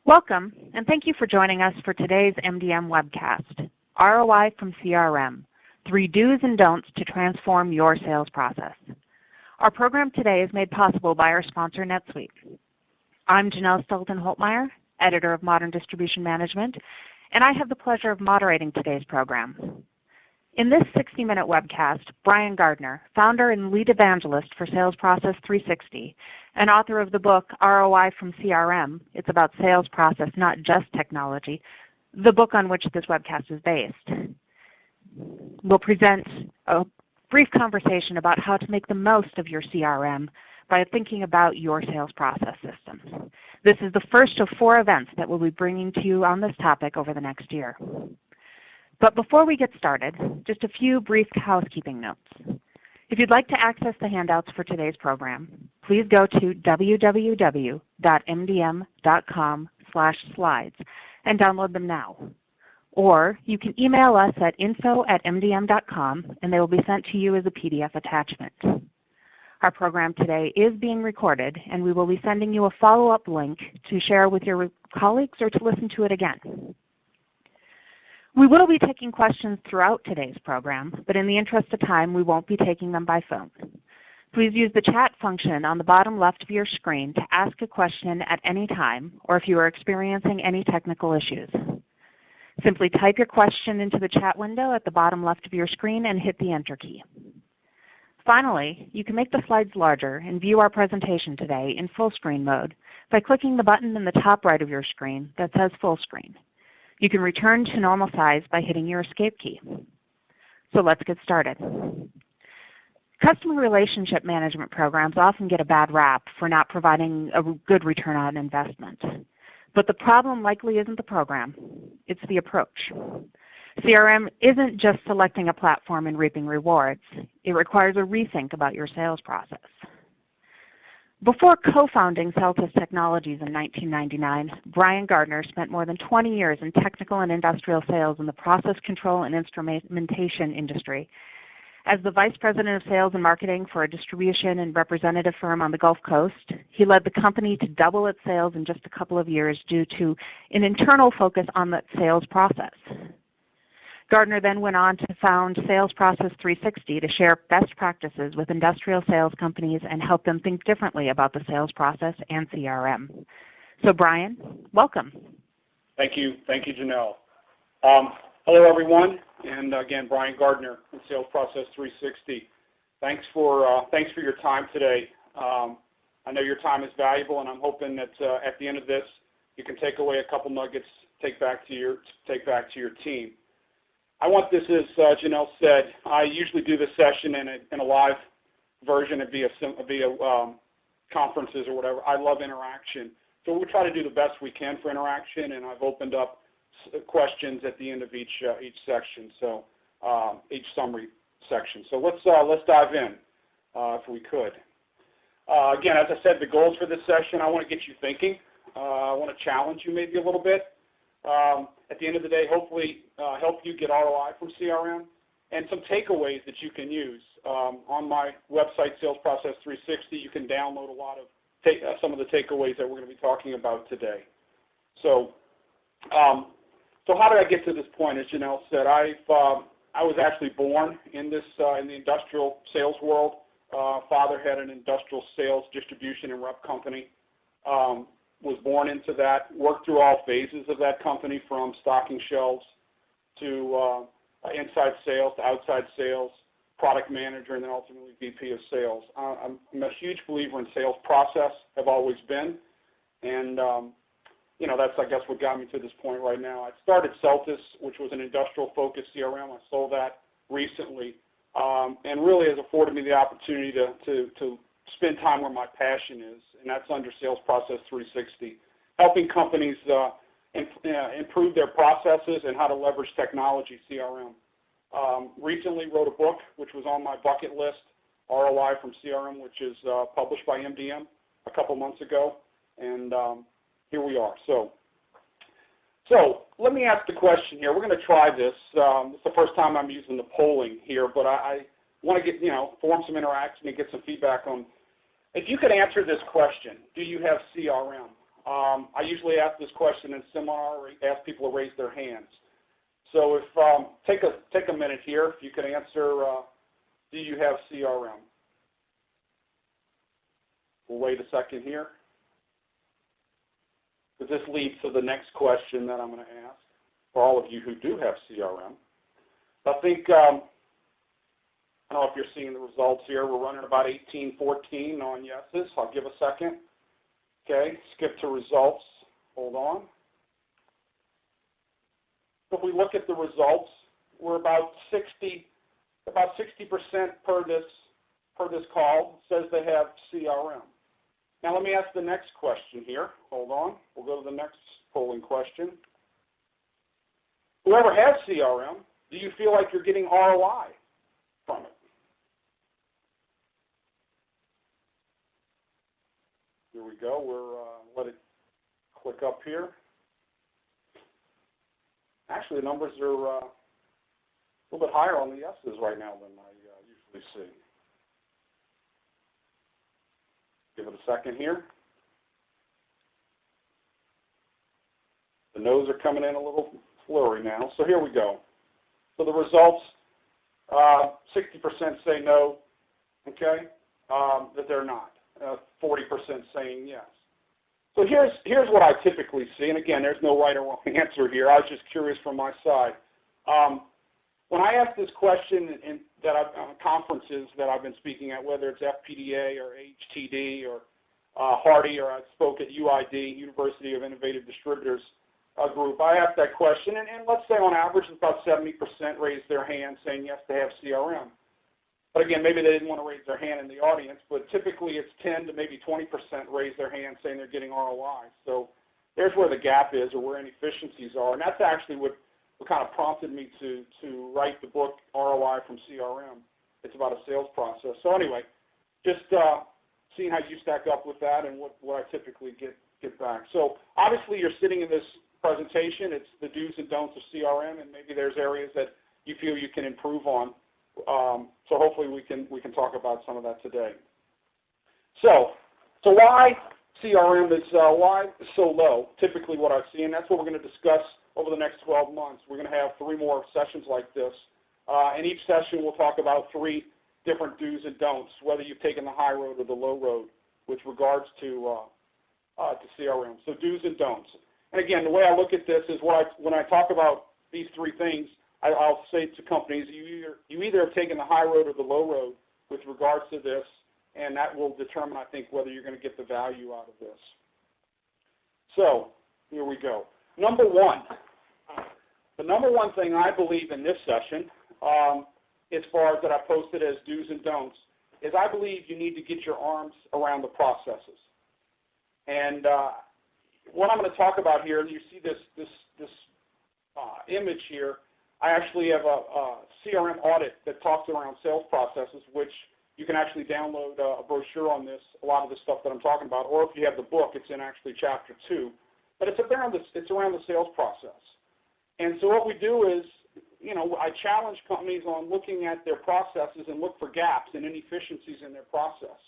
Welcome, and thank you for joining us for today's MDM webcast, ROI from CRM, 3 Do's and Don'ts to Transform Your Sales Process. Our program today is made possible by our sponsor, NetSuite. I'm Janelle Stolten-Holtmeyer, editor of Modern Distribution Management, and I have the pleasure of moderating today's program. In this 60-minute webcast, Brian Gardner, founder and lead evangelist for Sales Process 360, and author of the book ROI from CRM, it's about sales process, not just technology, the book on which this webcast is based, will present a brief conversation about how to make the most of your CRM by thinking about your sales process systems. This is the first of 4 events that we'll be bringing to you on this topic over the next year. But before we get started, just a few brief housekeeping notes. If you'd like to access the handouts for today's program, please go to www.mdm.com/slides and download them now. Or you can email us at info@mdm.com and they will be sent to you as a PDF attachment. Our program today is being recorded, and we will be sending you a follow-up link to share with your colleagues or to listen to it again. We will be taking questions throughout today's program, but in the interest of time, we won't be taking them by phone. Please use the chat function on the bottom left of your screen to ask a question at any time, or if you are experiencing any technical issues. Simply type your question into the chat window at the bottom left of your screen and hit the Enter key. Finally, you can make the slides larger and view our presentation today in full screen mode by clicking the button in the top right of your screen that says Full Screen. You can return to normal size by hitting your Escape key. So let's get started. Customer relationship management programs often get a bad rap for not providing a good return on investment. But the problem likely isn't the program, it's the approach. CRM isn't just selecting a platform and reaping rewards. It requires a rethink about your sales process. Before co-founding Celtis Technologies in 1999, Brian Gardner spent more than 20 years in technical and industrial sales in the process control and instrumentation industry. As the Vice President of Sales and Marketing for a distribution and representative firm on the Gulf Coast, he led the company to double its sales in just a couple of years due to an internal focus on the sales process. Gardner then went on to found Sales Process 360 to share best practices with industrial sales companies and help them think differently about the sales process and CRM. So Brian, welcome. Thank you, Janelle. Hello everyone, and again, Brian Gardner with Sales Process 360. Thanks for your time today. I know your time is valuable, and I'm hoping that at the end of this, you can take away a couple nuggets, take back to your team. I want this, as Janelle said, I usually do this session in a live version via conferences or whatever. I love interaction. So we'll try to do the best we can for interaction, and I've opened up questions at the end of each section, so each summary section. So let's dive in if we could. Again, as I said, the goals for this session, I want to get you thinking. I want to challenge you maybe a little bit. At the end of the day, hopefully help you get ROI from CRM and some takeaways that you can use. On my website, Sales Process 360, you can download a lot of some of the takeaways that we're going to be talking about today. So how did I get to this point? As Janelle said, I was actually born in the industrial sales world. Father had an industrial sales distribution and rep company. Was born into that, worked through all phases of that company, from stocking shelves to inside sales to outside sales, product manager, and then ultimately VP of sales. I'm a huge believer in sales process, have always been, and that's, I guess, what got me to this point right now. I started Celtis, which was an industrial-focused CRM. I sold that recently, and really has afforded me the opportunity to spend time where my passion is, and that's under Sales Process 360, helping companies improve their processes and how to leverage technology, CRM. Recently wrote a book, which was on my bucket list, ROI from CRM, which is published by MDM a couple months ago, and here we are. So let me ask the question here. We're going to try this. It's the first time I'm using the polling here, but I want to get, form some interaction and get some feedback on. If you could answer this question, do you have CRM? I usually ask this question in seminar, or ask people to raise their hands. So if take a minute here, if you could answer, do you have CRM? We'll wait a second here, because this leads to the next question that I'm going to ask for all of you who do have CRM. I think, I don't know if you're seeing the results here. We're running about 18-14 on yeses. I'll give a second. Okay, skip to results. Hold on. If we look at the results, we're about 60% per this call says they have CRM. Now let me ask the next question here. Hold on. We'll go to the next polling question. Whoever has CRM, do you feel like you're getting ROI from it? Here we go. We're let it click up here. Actually, the numbers are a little bit higher on the yeses right now than I usually see. Give it a second here. The no's are coming in a little flurry now. So here we go. So the results, 60% say no, okay, that they're not. 40% saying yes. So here's what I typically see, and again, there's no right or wrong answer here. I was just curious from my side. When I ask this question on conferences that I've been speaking at, whether it's FPDA or HTD or Hardy, or I spoke at UID, University of Innovative Distributors group, I asked that question, and let's say on average about 70% raised their hand saying yes, they have CRM. But again, maybe they didn't want to raise their hand in the audience, but typically it's 10 to maybe 20% raise their hand saying they're getting ROI. So there's where the gap is, or where inefficiencies are, and that's actually what kind of prompted me to write the book ROI from CRM. It's about a sales process. So anyway, just seeing how you stack up with that and what I typically get back. So obviously you're sitting in this presentation. It's the do's and don'ts of CRM, and maybe there's areas that you feel you can improve on. So hopefully we can talk about some of that today. So why CRM is why so low? Typically what I see, and that's what we're going to discuss over the next 12 months. We're going to have 3 more sessions like this, and each session we'll talk about 3 different do's and don'ts, whether you've taken the high road or the low road with regards to CRM. So do's and don'ts. And again, the way I look at this is when I talk about these 3 things, I'll say to companies, you either have taken the high road or the low road with regards to this, and that will determine, I think, whether you're going to get the value out of this. So here we go. Number 1, the number 1 thing I believe in this session, as far as that I posted as do's and don'ts, is I believe you need to get your arms around the processes. And what I'm going to talk about here, you see this image here. I actually have a CRM audit that talks around sales processes, which you can actually download a brochure on this, a lot of the stuff that I'm talking about, or if you have the book, it's in actually chapter 2. But it's around the sales process. And so what we do is, I challenge companies on looking at their processes and look for gaps and inefficiencies in their process.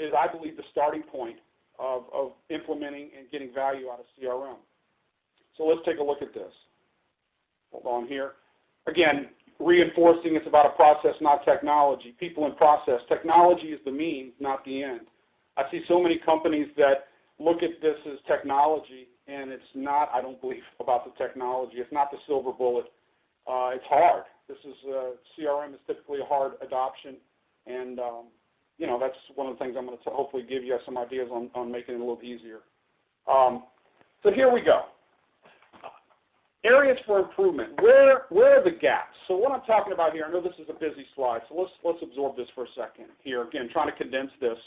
Is, I believe, the starting point of implementing and getting value out of CRM. So let's take a look at this. Hold on here. Again, reinforcing it's about a process, not technology. People and process. Technology is the means, not the end. I see so many companies that look at this as technology, and it's not, I don't believe, about the technology. It's not the silver bullet. It's hard. This is CRM is typically a hard adoption, and that's one of the things I'm going to hopefully give you some ideas on making it a little easier. So here we go. Areas for improvement. Where are the gaps? So what I'm talking about here, I know this is a busy slide, so let's absorb this for a second here. Again, trying to condense this.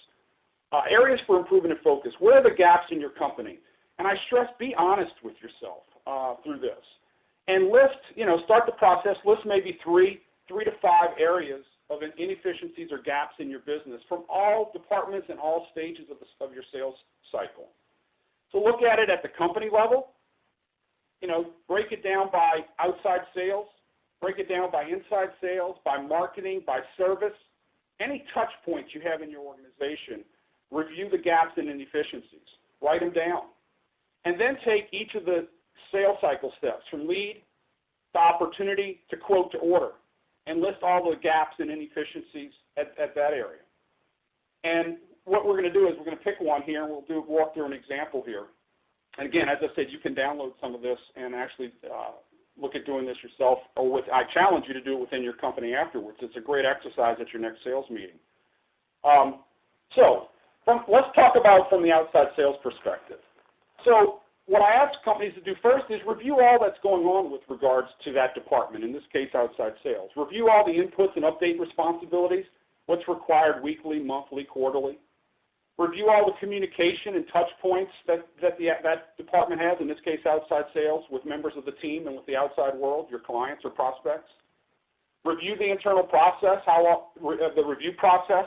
Areas for improvement and focus. Where are the gaps in your company? And I stress, be honest with yourself through this. And list, start the process. List maybe 3 to 5 areas of inefficiencies or gaps in your business from all departments and all stages of your sales cycle. So look at it at the company level. Break it down by outside sales, break it down by inside sales, by marketing, by service. Any touch points you have in your organization, review the gaps and inefficiencies. write them down. And then take each of the sales cycle steps from lead to opportunity to quote to order and list all the gaps and inefficiencies at that area. And what we're going to do is we're going to pick one here and we'll walk through an example here. And again, as I said, you can download some of this and actually look at doing this yourself, or I challenge you to do it within your company afterwards. It's a great exercise at your next sales meeting. Let's talk about from the outside sales perspective. So what I ask companies to do first is review all that's going on with regards to that department, in this case outside sales. Review all the inputs and update responsibilities, what's required weekly, monthly, quarterly. Review all the communication and touch points that department has, in this case outside sales, with members of the team and with the outside world, your clients or prospects. Review the internal process, the review process.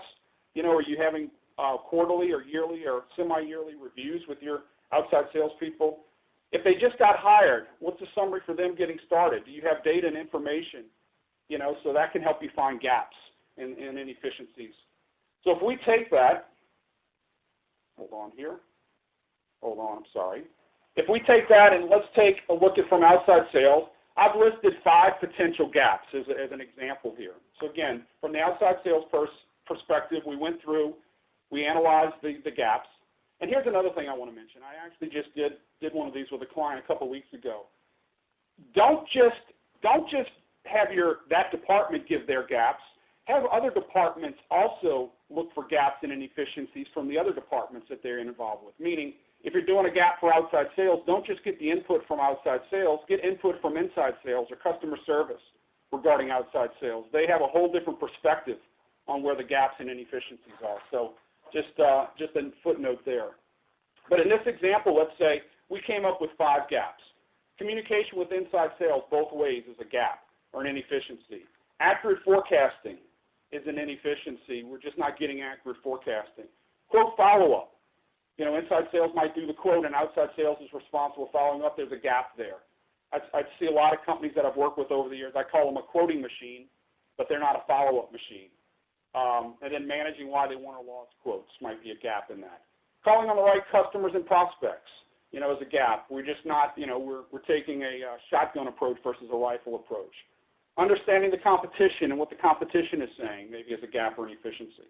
Are you having quarterly or yearly or semi-yearly reviews with your outside salespeople? If they just got hired, what's the summary for them getting started? Do you have data and information? So that can help you find gaps and inefficiencies. So if we take that, If we take that and let's take a look at from outside sales, I've listed 5 potential gaps as an example here. So again, from the outside sales perspective, we went through, we analyzed the gaps. And here's another thing I want to mention. I actually just did one of these with a client a couple weeks ago. Don't just have that department give their gaps. Have other departments also look for gaps and inefficiencies from the other departments that they're involved with. Meaning, if you're doing a gap for outside sales, don't just get the input from outside sales. Get input from inside sales or customer service regarding outside sales. They have a whole different perspective on where the gaps and inefficiencies are. So just a footnote there. But in this example, let's say we came up with 5 gaps. Communication with inside sales both ways is a gap or an inefficiency. Accurate forecasting is an inefficiency. We're just not getting accurate forecasting. Quote follow-up. Inside sales might do the quote and outside sales is responsible for following up. There's a gap there. I see a lot of companies that I've worked with over the years. I call them a quoting machine, but they're not a follow-up machine. And then managing why they won or lost quotes might be a gap in that. Calling on the right customers and prospects, is a gap. We're just not, we're taking a shotgun approach versus a rifle approach. Understanding the competition and what the competition is saying maybe is a gap or an efficiency.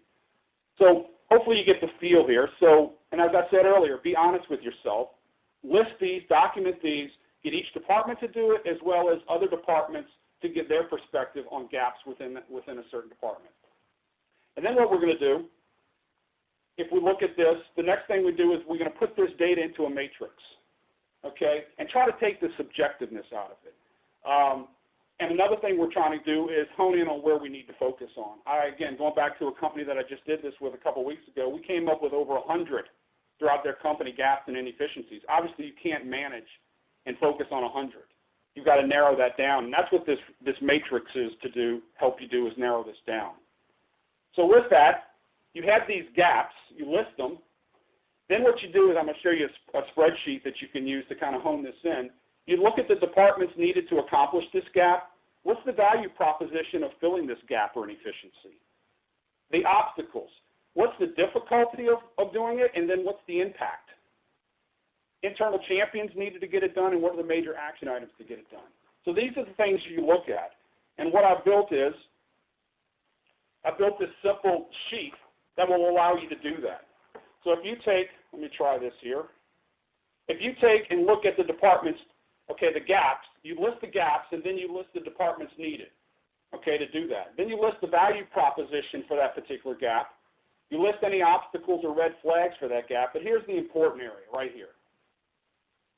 So hopefully you get the feel here. So, and as I said earlier, be honest with yourself. List these, document these, get each department to do it as well as other departments to get their perspective on gaps within a certain department. And then what we're going to do, if we look at this, the next thing we do is we're going to put this data into a matrix, okay, and try to take the subjectiveness out of it. And another thing we're trying to do is hone in on where we need to focus on. Again, going back to a company that I just did this with a couple weeks ago, we came up with over 100 throughout their company gaps and inefficiencies. Obviously, you can't manage and focus on 100. You've got to narrow that down, and that's what this matrix is to do, help you do, is narrow this down. So with that, you have these gaps, you list them. Then what you do is I'm going to show you a spreadsheet that you can use to kind of hone this in. You look at the departments needed to accomplish this gap. What's the value proposition of filling this gap or inefficiency? The obstacles. What's the difficulty of doing it, and then what's the impact? Internal champions needed to get it done, and what are the major action items to get it done? So these are the things you look at. And what I've built is, I've built this simple sheet that will allow you to do that. So if you take, let me try this here. If you take and look at the departments, okay, the gaps, you list the gaps and then you list the departments needed, okay, to do that. Then you list the value proposition for that particular gap. You list any obstacles or red flags for that gap, but here's the important area right here.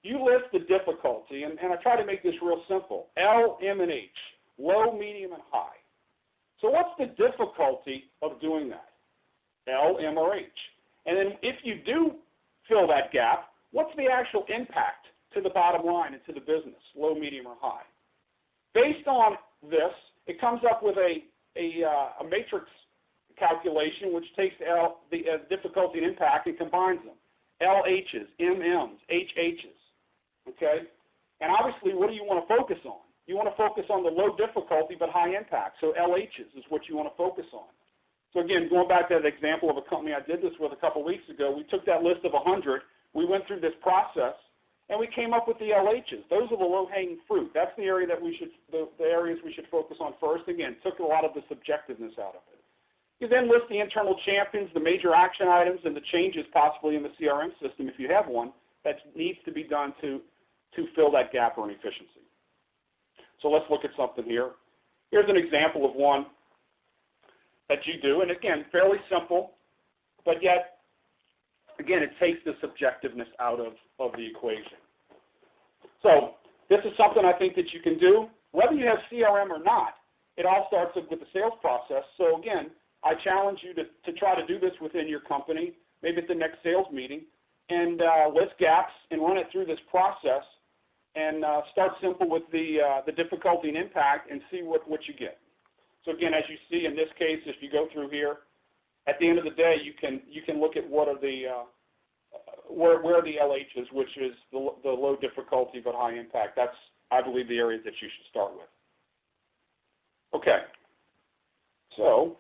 You list the difficulty, and I try to make this real simple, L, M, and H, low, medium, and high. So what's the difficulty of doing that? L, M, or H. And then if you do fill that gap, what's the actual impact to the bottom line and to the business, low, medium, or high? Based on this, it comes up with a matrix calculation which takes the difficulty and impact and combines them. LHs, MMs, HHs, okay? And obviously, what do you want to focus on? You want to focus on the low difficulty but high impact, so LHs is what you want to focus on. So again, going back to that example of a company I did this with a couple weeks ago, we took that list of 100, we went through this process, and we came up with the LHs. Those are the low-hanging fruit. That's the area that the areas we should focus on first. Again, took a lot of the subjectiveness out of it. You then list the internal champions, the major action items, and the changes possibly in the CRM system, if you have one, that needs to be done to fill that gap or inefficiency. So let's look at something here. Here's an example of one that you do, and again, fairly simple, but yet, again, it takes the subjectiveness out of the equation. So this is something I think that you can do. Whether you have CRM or not, it all starts with the sales process. So again, I challenge you to try to do this within your company, maybe at the next sales meeting, and list gaps and run it through this process, and start simple with the difficulty and impact and see what you get. So again, as you see in this case, if you go through here, at the end of the day, you can look at what are the where are the LHs, which is the low difficulty but high impact. That's, I believe, the areas that you should start with. Okay. So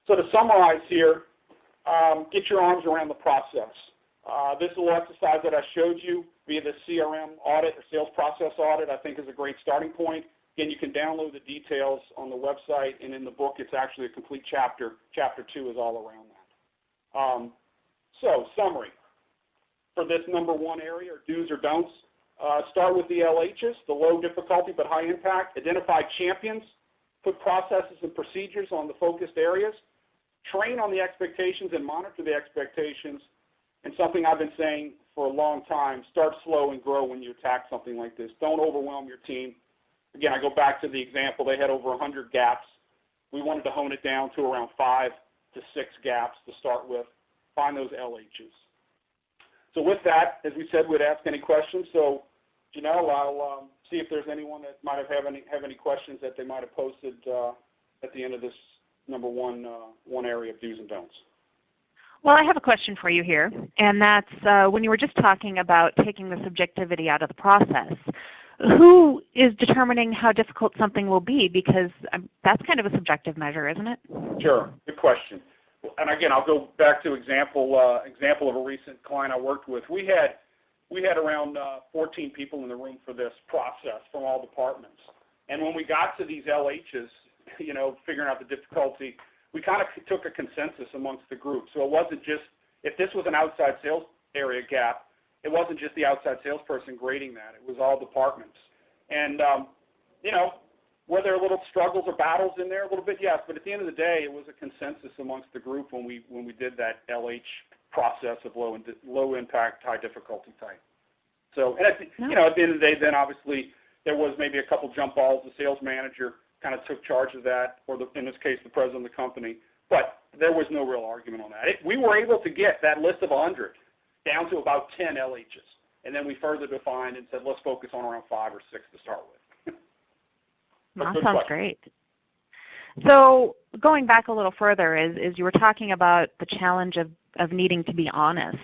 to summarize here, get your arms around the process. This little exercise that I showed you via the CRM audit or sales process audit, I think, is a great starting point. Again, you can download the details on the website, and in the book, it's actually a complete chapter. Chapter 2 is all around that. So, summary. For this number 1 area, or do's or don'ts, start with the LHs, the low difficulty but high impact. Identify champions. Put processes and procedures on the focused areas. Train on the expectations and monitor the expectations. And something I've been saying for a long time, start slow and grow when you attack something like this. Don't overwhelm your team. Again, I go back to the example. They had over 100 gaps. We wanted to hone it down to around 5 to 6 gaps to start with. Find those LHs. So with that, as we said, we'd ask any questions. So, Janelle, I'll see if there's anyone that might have any questions that they might have posted at the end of this number one area of do's and don'ts. Well, I have a question for you here, and that's when you were just talking about taking the subjectivity out of the process. Who is determining how difficult something will be? Because that's kind of a subjective measure, isn't it? Sure. Good question. And again, I'll go back to example of a recent client I worked with. We had around 14 people in the room for this process from all departments. And when we got to these LHs, figuring out the difficulty, we kind of took a consensus amongst the group. So it wasn't just, if this was an outside sales area gap, it wasn't just the outside salesperson grading that. It was all departments. And, were there little struggles or battles in there? A little bit, yes. But at the end of the day, it was a consensus amongst the group when we did that LH process of low impact, high difficulty type. So, and at the end of the day, then obviously there was maybe a couple jump balls. The sales manager kind of took charge of that, or in this case, the president of the company. But there was no real argument on that. We were able to get that list of 100 down to about 10 LHs. And then we further defined and said, let's focus on around 5 or 6 to start with. That sounds great. So going back a little further, as you were talking about the challenge of needing to be honest,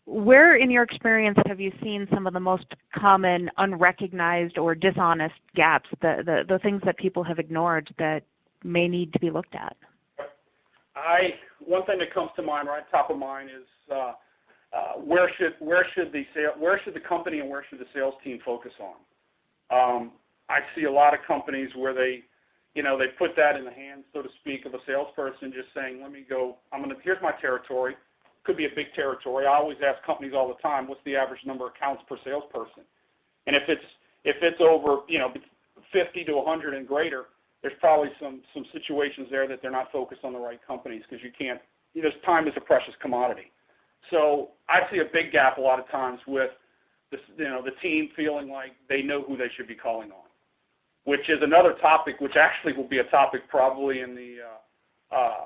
where in your experience have you seen some of the most common unrecognized or dishonest gaps, the things that people have ignored that may need to be looked at? One thing that comes to mind, right top of mind, is where should the company and where should the sales team focus on? I see a lot of companies where they put that in the hands, so to speak, of a salesperson, just saying, let me go, here's my territory. Could be a big territory. I always ask companies all the time, what's the average number of accounts per salesperson? And if it's over 50 to 100 and greater, there's probably some situations there that they're not focused on the right companies, because you can't, time is a precious commodity. So I see a big gap a lot of times with the team feeling like they know who they should be calling on, which is another topic, which actually will be a topic probably in the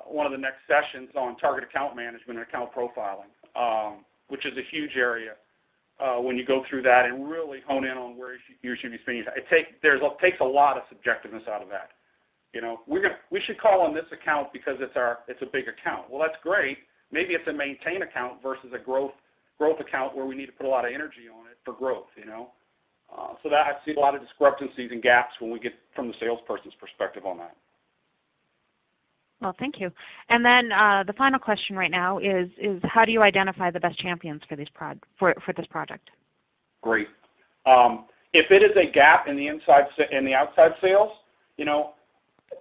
one of the next sessions on target account management and account profiling, which is a huge area when you go through that and really hone in on where you should be spending. It takes a lot of subjectiveness out of that. We should call on this account because it's a big account. Well, that's great. Maybe it's a maintain account versus a growth account where we need to put a lot of energy on it for growth. So that I see a lot of discrepancies and gaps when we get from the salesperson's perspective on that. Well, thank you. And then the final question right now is how do you identify the best champions for this project? Great. If it is a gap in the outside sales,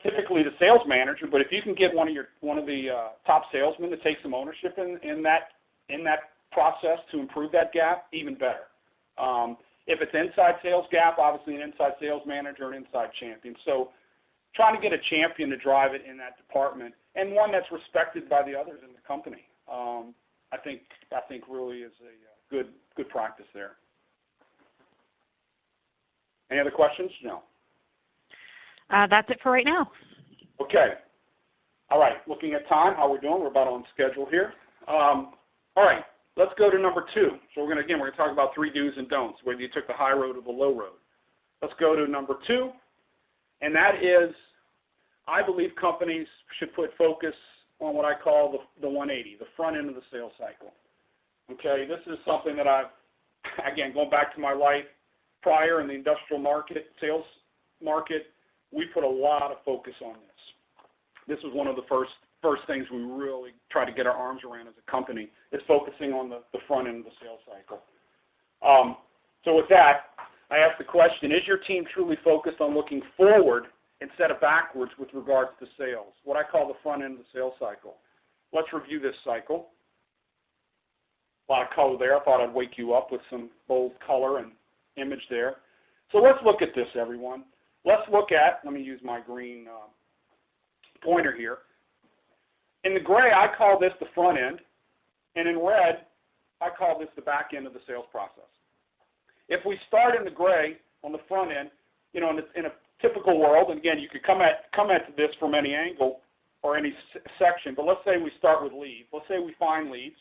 typically the sales manager. But if you can get one of the top salesmen to take some ownership in that process to improve that gap, even better. If it's inside sales gap, obviously an inside sales manager, an inside champion. So trying to get a champion to drive it in that department, and one that's respected by the others in the company. I think really is a good practice there. Any other questions? No. That's it for right now. Okay. All right. Looking at time, how we're doing? We're about on schedule here. All right. Let's go to number 2. So we're going to talk about 3 do's and don'ts, whether you took the high road or the low road. Let's go to number 2, and that is, I believe companies should put focus on what I call the 180, the front end of the sales cycle. Okay, this is something that again, going back to my life prior in the industrial market, sales market, we put a lot of focus on this. This was one of the first things we really try to get our arms around as a company, is focusing on the front end of the sales cycle. So with that, I ask the question, is your team truly focused on looking forward instead of backwards with regards to sales, what I call the front end of the sales cycle? Let's review this cycle. A lot of color there. I thought I'd wake you up with some bold color and image there. So let's look at this, everyone. Let's look at, let me use my green pointer here. In the gray, I call this the front end, and in red, I call this the back end of the sales process. If we start in the gray on the front end, in a typical world, and again, you could come at this from any angle or any section, but let's say we start with leads. Let's say we find leads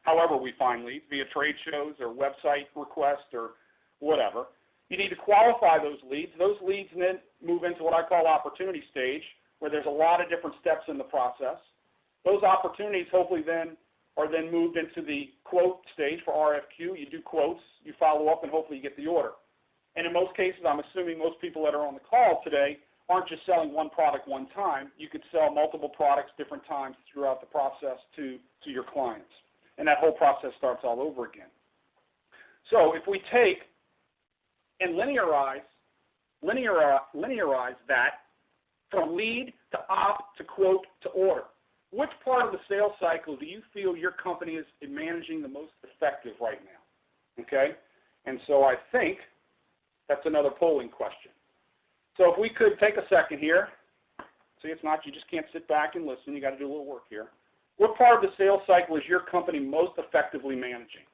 however we find leads, via trade shows or website requests or whatever. You need to qualify those leads. Those leads then move into what I call opportunity stage, where there's a lot of different steps in the process. Those opportunities hopefully then are moved into the quote stage for RFQ. You do quotes, you follow up, and hopefully you get the order. And in most cases, I'm assuming most people that are on the call today aren't just selling one product one time. You could sell multiple products different times throughout the process to your clients. And that whole process starts all over again. So if we take and linearize that from lead to op to quote to order, which part of the sales cycle do you feel your company is managing the most effective right now? Okay? And so I think that's another polling question. So if we could take a second here. See, it's not, you just can't sit back and listen. You got to do a little work here. What part of the sales cycle is your company most effectively managing?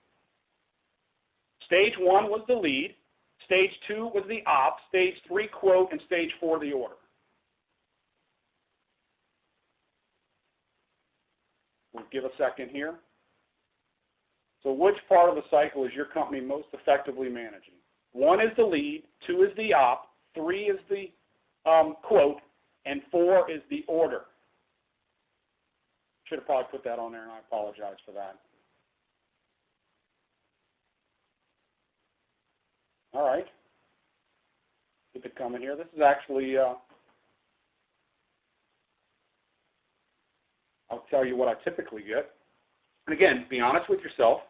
Stage 1 was the lead. Stage 2 was the op. Stage 3, quote. And stage 4, the order. We'll give a second here. So which part of the cycle is your company most effectively managing? 1 is the lead, 2 is the op, 3 is the quote, and 4 is the order. Should have probably put that on there, and I apologize for that. All right. Keep it coming here. This is actually, I'll tell you what I typically get. And again, be honest with yourself.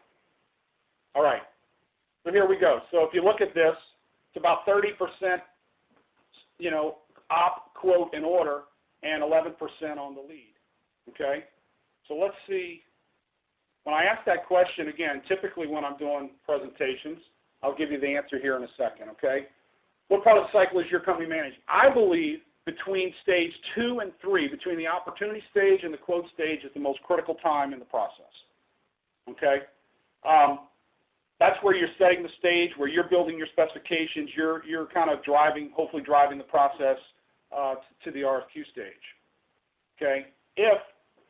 All right. So here we go. So if you look at this, it's about 30%, op, quote, and order, and 11% on the lead. Okay? So let's see. When I ask that question, again, typically when I'm doing presentations, I'll give you the answer here in a second, okay? What part of the cycle is your company managing? I believe between stage 2 and 3, between the opportunity stage and the quote stage, is the most critical time in the process, okay? That's where you're setting the stage, where you're building your specifications, you're kind of hopefully driving the process to the RFQ stage, okay? If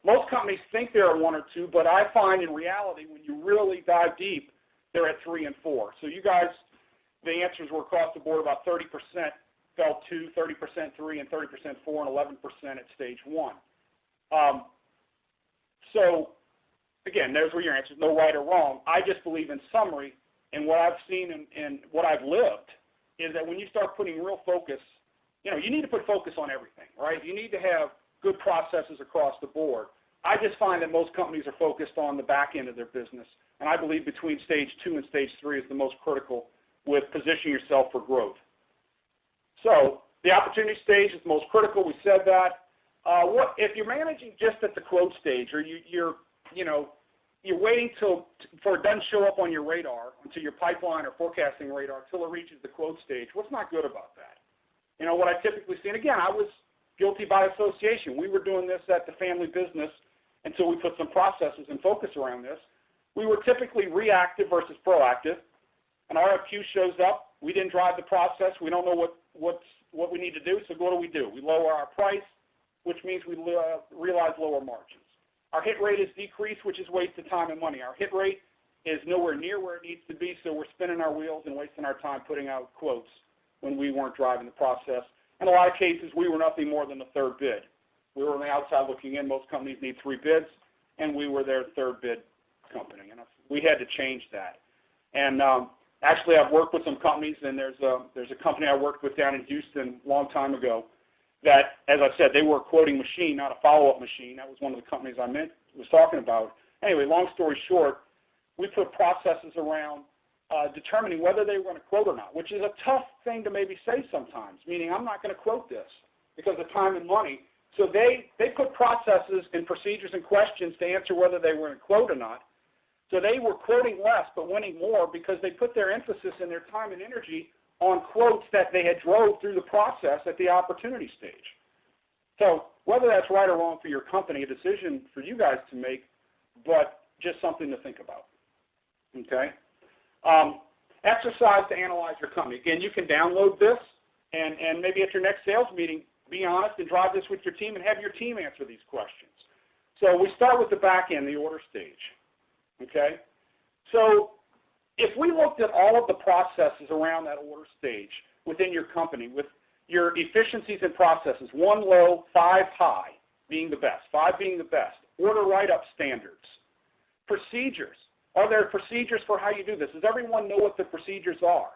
most companies think they're at 1 or 2, but I find in reality when you really dive deep, they're at 3 and 4. So you guys, the answers were across the board about 30% fell 2, 30% 3, and 30% 4, and 11% at stage 1. So again, there's where your answer is no right or wrong. I just believe in summary, and what I've seen and what I've lived is that when you start putting real focus, you need to put focus on everything, right? You need to have good processes across the board. I just find that most companies are focused on the back end of their business, and I believe between stage 2 and stage 3 is the most critical with positioning yourself for growth. So the opportunity stage is the most critical. We said that. If you're managing just at the quote stage, or you're waiting for it doesn't show up on your radar, until your pipeline or forecasting radar, until it reaches the quote stage, what's not good about that? What I typically see, and again, I was guilty by association. We were doing this at the family business until we put some processes and focus around this. We were typically reactive versus proactive. An RFQ shows up. We didn't drive the process. We don't know what we need to do, so what do? We lower our price, which means we realize lower margins. Our hit rate is decreased, which is wasted time and money. Our hit rate is nowhere near where it needs to be, so we're spinning our wheels and wasting our time putting out quotes when we weren't driving the process. In a lot of cases, we were nothing more than the third bid. We were on the outside looking in. Most companies need 3 bids, and we were their third bid company. And we had to change that. And actually, I've worked with some companies, and there's a company I worked with down in Houston a long time ago that, as I said, they were a quoting machine, not a follow-up machine. That was one of the companies I was talking about. Anyway, long story short, we put processes around determining whether they were going to quote or not, which is a tough thing to maybe say sometimes, meaning I'm not going to quote this because of time and money. So they put processes and procedures and questions to answer whether they were going to quote or not. So they were quoting less but winning more because they put their emphasis and their time and energy on quotes that they had drove through the process at the opportunity stage. So whether that's right or wrong for your company, a decision for you guys to make, but just something to think about. Okay? Exercise to analyze your company. Again, you can download this and maybe at your next sales meeting, be honest and drive this with your team and have your team answer these questions. So we start with the back end, the order stage. Okay? So if we looked at all of the processes around that order stage within your company with your efficiencies and processes, 1 low, 5 high being the best, 5 being the best, order write-up standards, procedures. Are there procedures for how you do this? Does everyone know what the procedures are?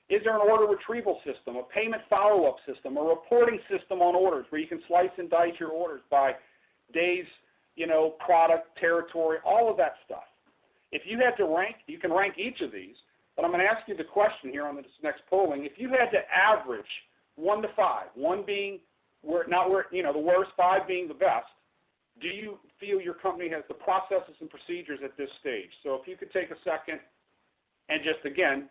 Is there an order retrieval system, a payment follow-up system, a reporting system on orders where you can slice and dice your orders by days, product, territory, all of that stuff? If you had to rank, you can rank each of these, but I'm going to ask you the question here on this next polling. If you had to average 1 to 5, 1 being the worst, 5 being the best, do you feel your company has the processes and procedures at this stage? So if you could take a second and just, again,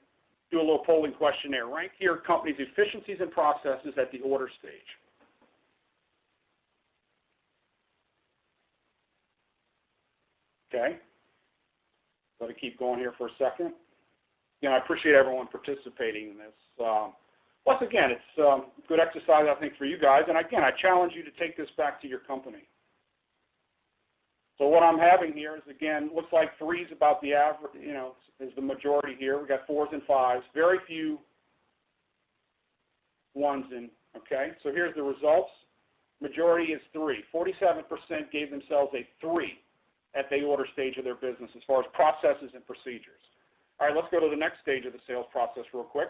do a little polling questionnaire. Rank your company's efficiencies and processes at the order stage. Okay. Let me keep going here for a second. I appreciate everyone participating in this. Once again, it's good exercise, I think, for you guys. And again, I challenge you to take this back to your company. So what I'm having here is, again, looks like 3 is about the average, is the majority here. We've got 4s and 5s. Very few 1s in, okay? So here's the results. Majority is 3. 47% gave themselves a 3 at the order stage of their business as far as processes and procedures. All right, let's go to the next stage of the sales process real quick.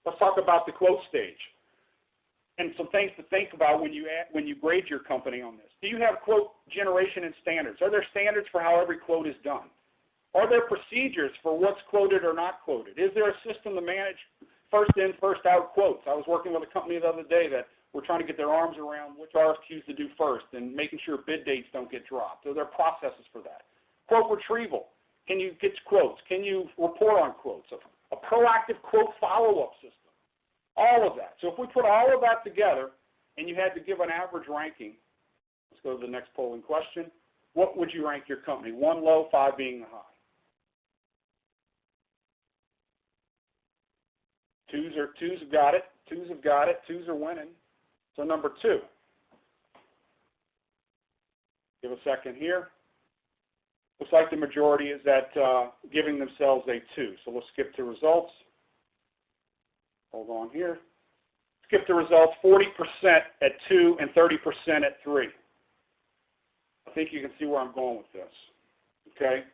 Let's talk about the quote stage and some things to think about when you grade your company on this. Do you have quote generation and standards? Are there standards for how every quote is done? Are there procedures for what's quoted or not quoted? Is there a system to manage first in, first out quotes? I was working with a company the other day that were trying to get their arms around which RFQs to do first and making sure bid dates don't get dropped. So there are processes for that. Quote retrieval. Can you get quotes? Can you report on quotes? A proactive quote follow-up system. All of that. So if we put all of that together and you had to give an average ranking, let's go to the next polling question. What would you rank your company? 1 low, 5 being the high. 2s have got it. 2s have got it. 2s are winning. So number 2. Give a second here. Looks like the majority is at giving themselves a 2. So we'll skip to results. Hold on here. Skip the results. 40% at 2 and 30% at 3. I think you can see where I'm going with this. Okay.